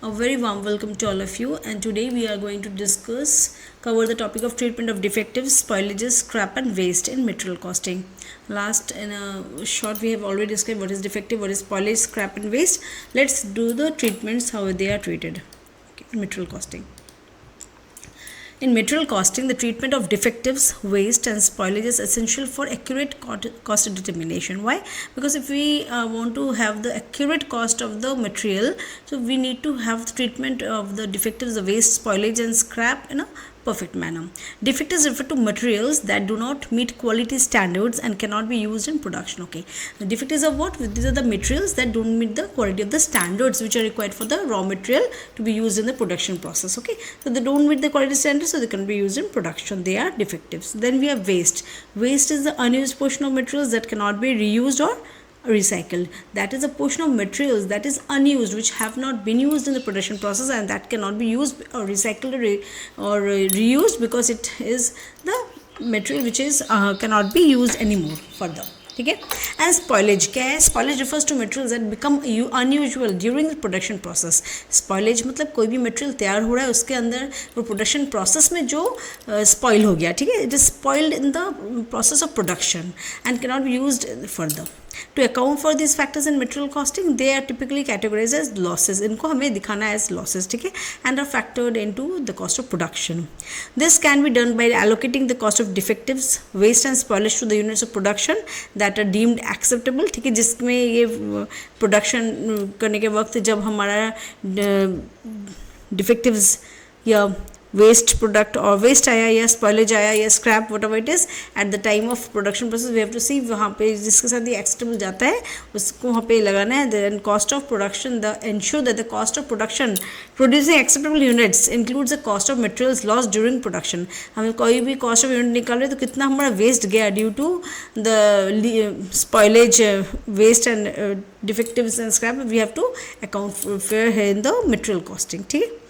A very warm welcome to all of you, and today we are going to cover the topic of treatment of defectives, spoilages, scrap and waste in material costing. Last in a short we have already described what is defective, what is spoilage, scrap and waste. Let's do the treatments, how they are treated. Okay, material costing. In material costing, the treatment of defectives, waste and spoilage is essential for accurate cost determination. Why? Because if we want to have the accurate cost of the material, so we need to have the treatment of the defectives, the waste, spoilage and scrap in a perfect manner. Defectives refer to materials that do not meet quality standards and cannot be used in production. Okay, the defectives are what? These are the materials that don't meet the quality of the standards which are required for the raw material to be used in the production process. Okay, so they don't meet the quality standards, so they can be used in production. They are defectives. Then we have waste. Waste is the unused portion of materials that cannot be reused or recycled. That is a portion of materials that is unused, which have not been used in the production process, and that cannot be used or recycled or reused because it is the material which is cannot be used anymore further. ठीक है. And spoilage क्या है? Spoilage refers to materials that become unusual during the production process. Spoilage मतलब कोई भी material तैयार हो रहा है, उसके अंदर वो प्रोडक्शन प्रोसेस में जो स्पॉइल हो गया, ठीक है, it is spoiled in the process of production and can not be used further. To account for these factors in material costing, they are typically categorized as losses. इनको हमें दिखाना है as losses, ठीक है, and are factored into the cost of production. This can be done by allocating the cost of defectives, waste and spoilage to the units of production that are deemed acceptable. ठीक है, जिसमें ये production करने के वक्त जब हमारा defectives या वेस्ट प्रोडक्ट और वेस्ट आया या स्पॉइलेज आया या scrap whatever it is at the time of production process, we have to see वहाँ पे जिसके साथ ये एक्सेप्टेबल जाता है उसको वहाँ पे लगाना है. Then cost of production, the ensure that the cost of production producing acceptable units includes the cost of materials loss during production. हम कोई भी कॉस्ट ऑफ यूनिट निकाल रहे तो कितना हमारा वेस्ट गया due to the spoilage, waste and defectives and scrap, we have to account for in the material costing. ठीक है.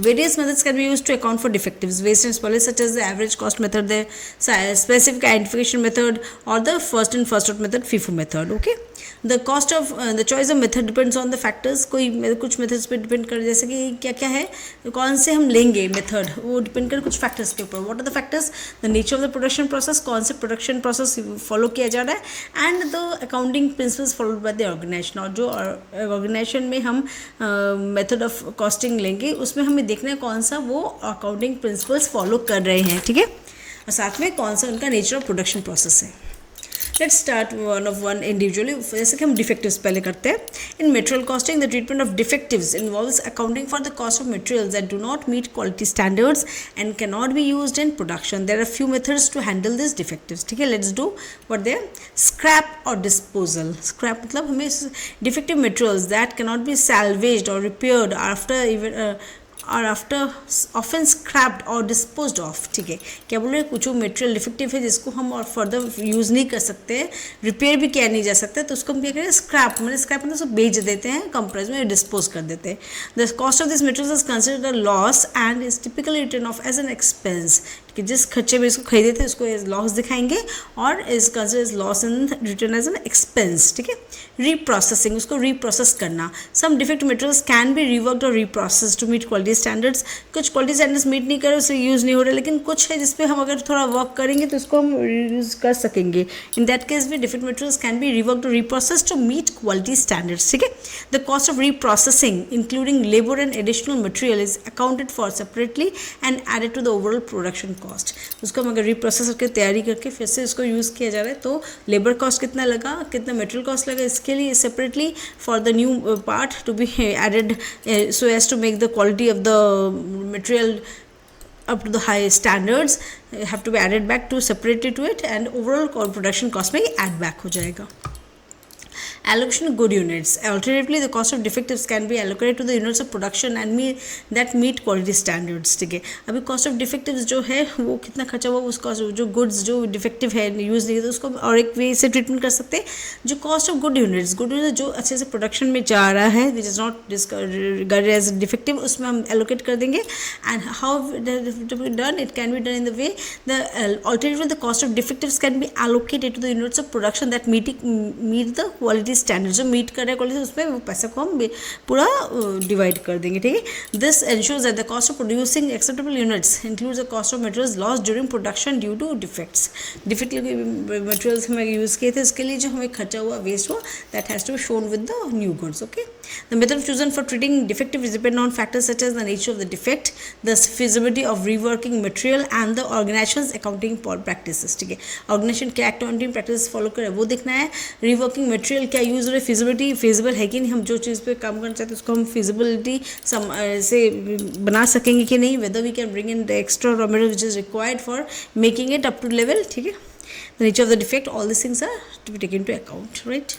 Various methods can be used to account for defectives, waste and spoilage, such as the average cost method, the specific identification method, or the first in first out method, FIFO method. Okay, the cost of the choice of method depends on the factors. कोई कुछ methods पे depend कर, जैसे कि क्या क्या है, कौन से हम लेंगे method, वो depend कर कुछ factors के ऊपर. What are the factors? The nature of the production process, कौन से production process follow किया जा रहा है, and the accounting principles followed by the organization. और जो organization में हम method of costing लेंगे उसमें हमें देखना है कौन सा वो अकाउंटिंग प्रिंसिपल्स फॉलो कर रहे हैं, ठीक है, और साथ में कौन सा उनका नेचर ऑफ प्रोडक्शन प्रोसेस है. Let's start one of one individually. जैसे कि हम डिफेक्टिव्स पहले करते हैं. In material costing the treatment of defectives involves accounting for the cost of materials that do not meet quality standards and can not be used in production. There are few methods to handle this defectives. ठीक है, let's do what they are. Scrap और disposal. Scrap मतलब हमें defective materials that can not be salvaged और repaired after even और after often scrapped और disposed of. ठीक है, क्या बोल रहे हैं, कुछ जो मटेरियल डिफेक्टिव है जिसको हम और फर्दर यूज़ नहीं कर सकते, रिपेयर भी किया नहीं जा सकता, तो उसको हम क्या करें, स्क्रैप मतलब स्क्रैप मतलब उसको बेच देते हैं, कंप्रेस में डिस्पोज कर देते हैं. The cost of this material is considered a loss and is typically written off as an expense. कि जिस खर्चे में इसको खरीदे थे उसको एज लॉस दिखाएंगे और is considered as loss in return as an expense. ठीक है. रीप्रोसेसिंग, उसको रीप्रोसेस करना. Some defect materials can be reworked और reprocess to meet quality standards. कुछ क्वालिटी स्टैंडर्ड्स मीट नहीं कर रहे, उससे यूज़ नहीं हो रहा, लेकिन कुछ है जिसपे हम अगर थोड़ा वर्क करेंगे तो उसको हम यूज़ कर सकेंगे. इन दैट केस भी defect materials can be reworked और reprocess to meet quality standards. ठीक है. The cost of reprocessing including labour and additional material is accounted for separately and added to the overall production cost. उसको हम अगर reprocess करके तैयारी करके फिर से उसको यूज़ किया जा रहा है तो लेबर कॉस्ट कितना लगा, कितना मटेरियल कॉस्ट लगा, इसके लिए separately for the new part to be added so as to make the quality of the material up to the high standards have to be added back to separate it to it, and overall production cost में add back हो जाएगा. Allocation of good units. Alternatively, the cost of defectives can be allocated to the units of production and that meet quality standards. ठीक है. अभी cost of defectives जो है वो कितना खर्चा हुआ, उसका जो goods जो defective है यूज़ नहीं, तो उसको और एक वे से ट्रीटमेंट कर सकते हैं. जो cost of good units जो अच्छे से प्रोडक्शन में जा रहा है, which is not regarded as defective, उसमें हम allocate कर देंगे. And how to be done? It can be done in the way alternatively the cost of defectives can be allocated to the units of production that meet the quality standard जो meet कर रहे हैं quality उसमें वो पैसा को हम पूरा डिवाइड कर देंगे, ठीक है। This ensures that the cost of producing acceptable units includes the cost of materials loss during production due to defects. Defect materials हमें यूज़ किए थे, इसके लिए जो हमें खर्चा हुआ वेस्ट हुआ that has to be shown with the new goods, okay. The method chosen for treating defective is depend on factors such as the nature of the defect, the feasibility of reworking material and the organisations accounting practices, ठीक है। Organisation क्या accounting practice follow करे वो देखना है। Reworking material क्या use हो रहा है, फिजिबिलिटी फिजिबल है कि नहीं, हम जो चीज़ पे काम करना चाहते हैं उसको हम फिजिबिलिटी से बना सकेंगे कि नहीं, whether we can bring in the extra raw material which is required for making it up to level, ठीक है। द नेचर ऑफ द डिफेक्ट, all this things are to be taken to account, right.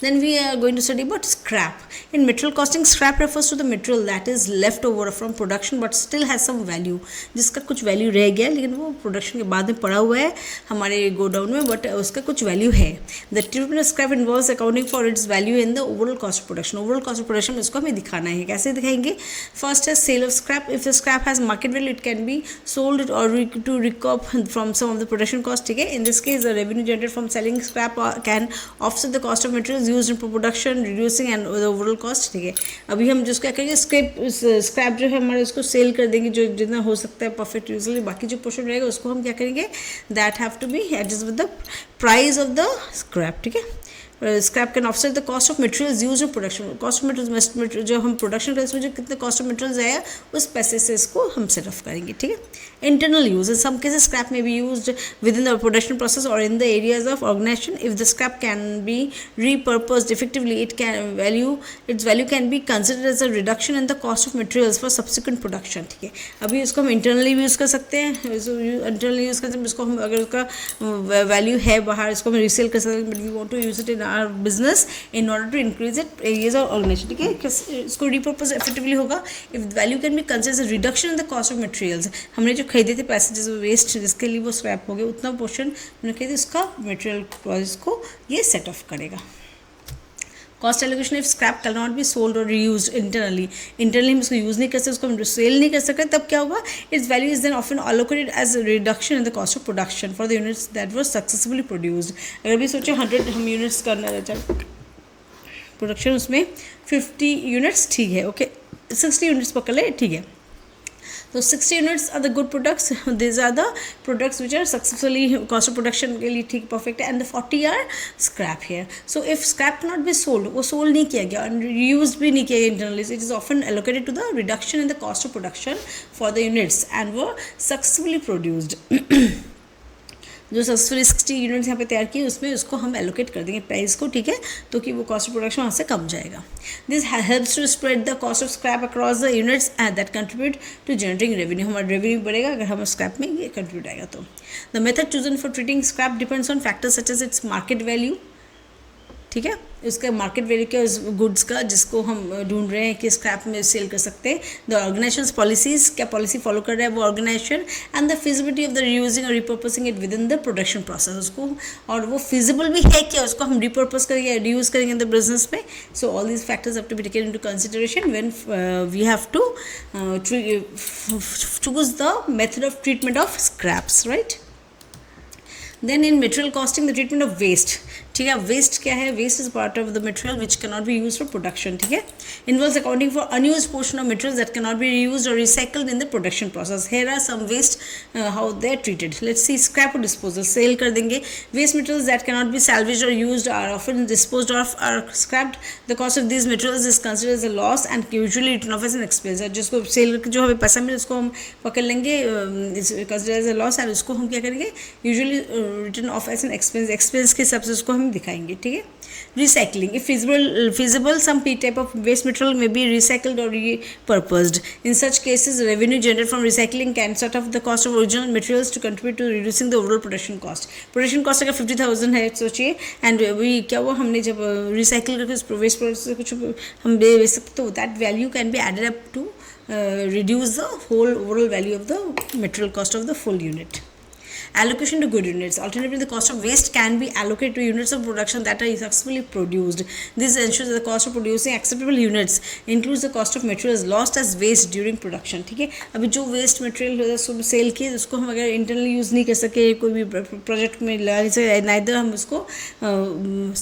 Then we are going to study about scrap. In material costing, scrap refers to the material that is left over from production but still has some value. जिसका कुछ value रह गया लेकिन वो production के बाद में पड़ा हुआ है हमारे गोडाउन में, बट उसका कुछ वैल्यू है। The treatment of scrap involves accounting for its value in the overall cost of production. Overall cost of production में इसको हमें दिखाना है, कैसे दिखाएंगे। फर्स्ट है sale of scrap. If the scrap has market value it can be sold और to recoup from some of the production cost, ठीक है। In this case the revenue generated from selling scrap can offset the cost of materials used in production reducing and overall cost, ठीक है। अभी हम जिसको क्या करेंगे स्क्रैप जो है हमारे उसको सेल कर देंगे जो जितना हो सकता है परफेक्ट यूजली, बाकी जो पोर्शन रहेगा उसको हम क्या करेंगे that have to be adjust with the price of the scrap, ठीक है। Scrap can offset the cost of materials use in production. Cost of material जो हम प्रोडक्शन करें उसमें जो कितने कॉस्ट ऑफ मटेरियल्स आया उस पैसे से इसको हम सेट ऑफ करेंगे, ठीक है। Internal use, in some cases scrap may be used within the production process और in the areas of organization. If the scrap can be repurposed effectively, its value can be considered as a reduction in the cost of materials for subsequent production, ठीक है। अभी इसको हम internally use कर सकते हैं, internally use कर सकते हैं इसको हम, अगर उसका वैल्यू है बाहर इसको हम रीसेल कर सकते हैं, but we want to use it in our business in order to increase it areas of organisation, ठीक है। इसको रिपर्पज इफेक्टिवली होगा if value can be considered as reduction in the cost of materials. हमने जो खरीदे थे पैसे जैसे वेस्ट जिसके लिए वो स्क्रैप हो गया उतना पोर्शन हमने खरीदे उसका मटेरियल प्राइस को ये सेट ऑफ करेगा। Cost allocation, if scrap can not B sold और रीयूज इंटरनली हम इसको यूज़ नहीं कर सकते, उसको हम सेल नहीं कर सकते, तब क्या होगा its value is then often allocated as reduction in the cost of production for the units that were successfully produced. अगर भी सोचे 100 हम यूनिट्स करना रहता है प्रोडक्शन, उसमें 50 यूनिट्स ठीक है, ओके 60 यूनिट्स पकड़ ले, ठीक है। तो 60 units are the good products. These are the products which are successfully cost of production के लिए ठीक perfect है, and the 40 are scrap here. So if scrap cannot be sold, वो sold नहीं किया गया and reused भी नहीं किया गया internally, so it is often allocated to the reduction in the cost of production for the units and were successfully produced. जो successfully 60 units यहाँ पे तैयार किए उसमें उसको हम एलोकेट कर देंगे प्राइस को, ठीक है, तो कि वो कॉस्ट ऑफ प्रोडक्शन वहाँ से कम जाएगा। This helps to spread the cost of scrap across the units and that contribute to generating revenue. हमारा रेवेन्यू बढ़ेगा अगर हम स्क्रैप में ये कंट्रीब्यूट आएगा तो। The method chosen for treating scrap depends on factors such as its market value, ठीक है, उसका मार्केट वैल्यू क्या उस गुड्स का जिसको हम ढूंढ रहे हैं कि स्क्रैप में सेल कर सकते हैं। द ऑर्गेनाइजेशंस पॉलिसीज, क्या पॉलिसी फॉलो कर रहा है वो organization, and the feasibility of the reusing और repurposing it within the production process, उसको और वो फिजिबल भी है क्या उसको हम रिपर्पस करेंगे रीयूज करेंगे इन द बिजनेस में। So all these factors have to be taken into consideration when we have to choose the method of treatment of scraps, right. Then in material costing the treatment of waste, ठीक है। Waste क्या है, waste is part of the material which can not be use for production, ठीक है। Involves accounting for unused portion of material that can not be reused और recycled in the production process. Here are some waste how they are treated. Let's see scrap और disposal, sale कर देंगे। Waste materials that can not be salvaged और used are often disposed of are scrapped. The cost of these materials is considered as a loss and usually written off as an expense. जिसको sale करके जो हमें पैसा मिले उसको हम पकड़ लेंगे consider as a loss and उसको हम क्या करेंगे usually written off as an expense, expense के हिसाब से उसको हम दिखाएंगे, ठीक है। Recycling, if feasible, some type of waste material may be recycled or repurposed. In such cases, revenue generated from recycling can set off the cost of original materials to contribute to reducing the overall production cost. Production cost अगर 50,000 है सोचिए, and we क्या हुआ हमने जब recycle करके उस waste product से कुछ हम बेच सकते तो that value can be added up to reduce the whole overall value of the material cost of the full unit. Allocation to good units. Alternatively, the cost of waste can be allocated to units of production that are successfully produced. This ensures that the cost of producing acceptable units includes the cost of materials lost as waste during production. ठीक है, अभी जो waste material cell किए उसको हम अगर internally use नहीं कर सके, कोई भी प्रोजेक्ट में लगा नहीं सके, नाइदर हम उसको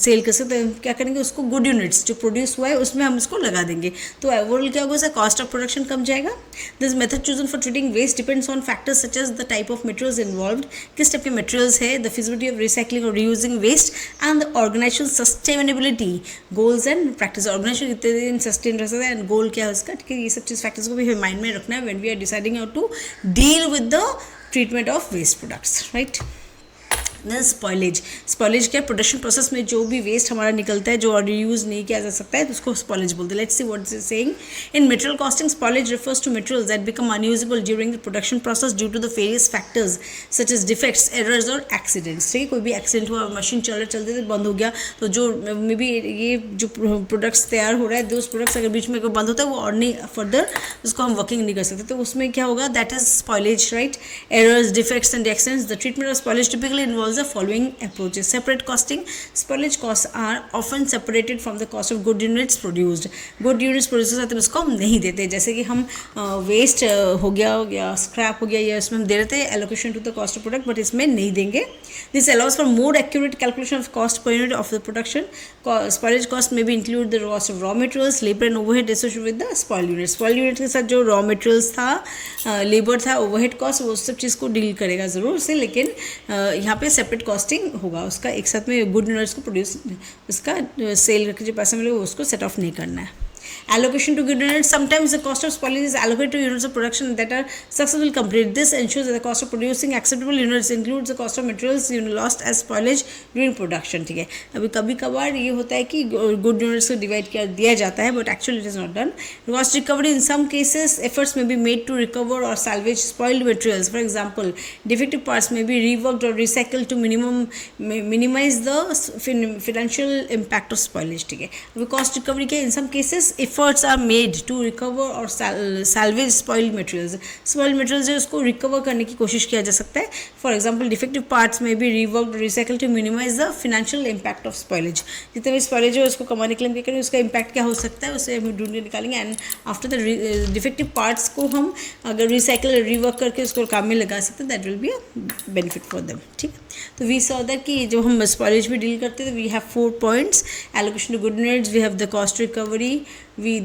सेल कर सकते, तो क्या करेंगे, उसको गुड यूनिट्स जो प्रोड्यूस हुआ है उसमें हम उसको लगा देंगे, तो ओवरऑल क्या होगा, कॉस्ट ऑफ प्रोडक्शन कम जाएगा. This method chosen for treating waste depends on factors such as the type of materials involved, किस टाइप के मटेरियल्स है, द फिजिबिलिटी ऑफ रिसाइकलिंग और reusing waste and the organisation sustainability goals and practice. Organisation कितने दिन sustain रह सकता है and गोल क्या है उसका, ठीक है, ये सब चीज़ फैक्टर्स को भी माइंड में रखना है when we are deciding how to deal with the treatment of waste products, right. Spoilage. Spoilage क्या, प्रोडक्शन प्रोसेस में जो भी वेस्ट हमारा निकलता है जो रीयूज नहीं किया जा सकता है तो उसको स्पॉइलेज बोलते हैं. Let's see what is saying. In material costing spoilage refers to materials that become unusable during the production process due to the various factors such as defects, errors और एक्सीडेंट्स. ठीक है, कोई भी एक्सीडेंट हुआ, machine चलते बंद हो गया, तो जो मे बी ये जो प्रोडक्ट्स तैयार हो रहा है, दोज प्रोडक्ट्स अगर बीच में कोई बंद होता है वो और नहीं फर्दर उसको हम वर्किंग नहीं कर सकते, तो उसमें क्या होगा, that is spoilage, right. Errors, defects and accidents. The treatment of spoilage typically involves the following approaches. Separate costing. Spoilage costs are often separated from the cost of good units produced. Good units produced साथ में इसको हम नहीं देते, जैसे कि हम waste हो गया या स्क्रैप हो गया या इसमें हम दे देते हैं allocation to the cost of product, but इसमें नहीं देंगे. This allows for more accurate calculation of cost per unit of the production. Spoilage cost में भी include the cost of raw materials, labour and overhead associated with the spoil unit. Spoil unit के साथ जो raw materials था, labour था, overhead cost, वो सब चीज़ को डील करेगा ज़रूर से, लेकिन यहाँ पे सेपरेट कॉस्टिंग होगा उसका. एक साथ में गुड यूनिट्स को प्रोड्यूस, उसका सेल करके जो पैसा मिलेगा उसको सेट ऑफ नहीं करना है. Allocation to good units. Sometimes the cost of spoilage is allocated to units of production that are successfully completed. This ensures that the cost of producing acceptable units includes the cost of materials lost as spoilage during production. ठीक है, अभी कभी कभार ये होता है कि good units को डिवाइड कर दिया जाता है, but actually it is not done. Cost recovery. In some cases efforts may be made to recover or salvage spoiled materials. For example, defective parts may be reworked or recycled to minimize the financial impact of spoilage. ठीक है, अभी cost recovery के in some cases efforts are made to recover or salvage spoiled materials. Spoiled materials जो उसको recover करने की कोशिश किया जा सकता है. For example, defective parts may be reworked or recycled to minimize the financial impact of spoilage. जितने भी spoilage है उसको कमाने के लिए हम क्या करें, उसका impact क्या हो सकता है उसे हम ढूंढ के निकालेंगे, and after the defective parts को हम अगर रिसाइकल रिवर्क करके उसको काम में लगा सकते हैं, that will be a benefit for them. ठीक, तो वी सॉ दैट कि जब हम स्पॉइलेज में डील करते हैं we have 4 points. Allocation to good units, we have the cost recovery, we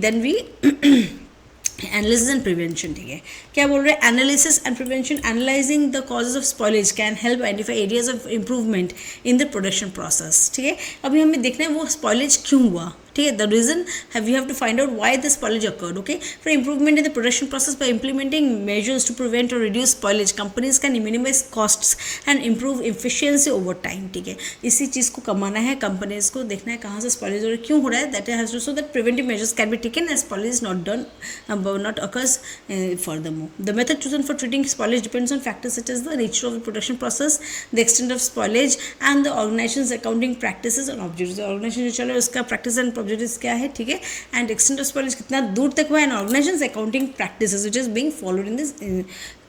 analysis and prevention. ठीक है, क्या बोल रहे हैं, analysis and prevention. Analysing the causes of spoilage can help identify areas of improvement in the production process. ठीक है, अभी हमें देखना है वो स्पॉइलेज क्यों हुआ. ठीक है, the reason we have to find out why the spoilage occurred. Okay, for improvement in the production process by implementing measures to prevent और reduce spoilage, companies can minimize costs and improve efficiency over time. ठीक है, इसी चीज़ को कमाना है, companies को देखना है कहाँ से स्पॉइलेज हो रहा है, क्यों हो रहा है, that has to so that preventive measures can be taken as spoilage is not done not occurs furthermore. The method chosen for treating spoilage depends on factors such as the nature of the production process, the extent of spoilage and the organization's accounting practices and objectives. Organization जो चल रहा है उसका practice and objectives क्या है, ठीक है, and extent of spoilage कितना दूर तक हुआ है, and organization's accounting practices which is being followed in this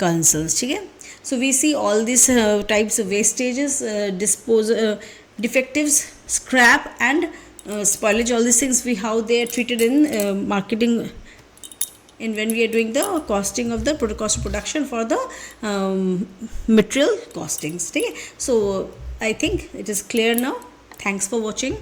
concerns. ठीक है, so we see all these types of wastages, defectives, scrap and spoilage, all these things how they are treated in marketing and when we are doing the costing of the cost of production for the material costings. Okay, so I think it is clear now. Thanks for watching.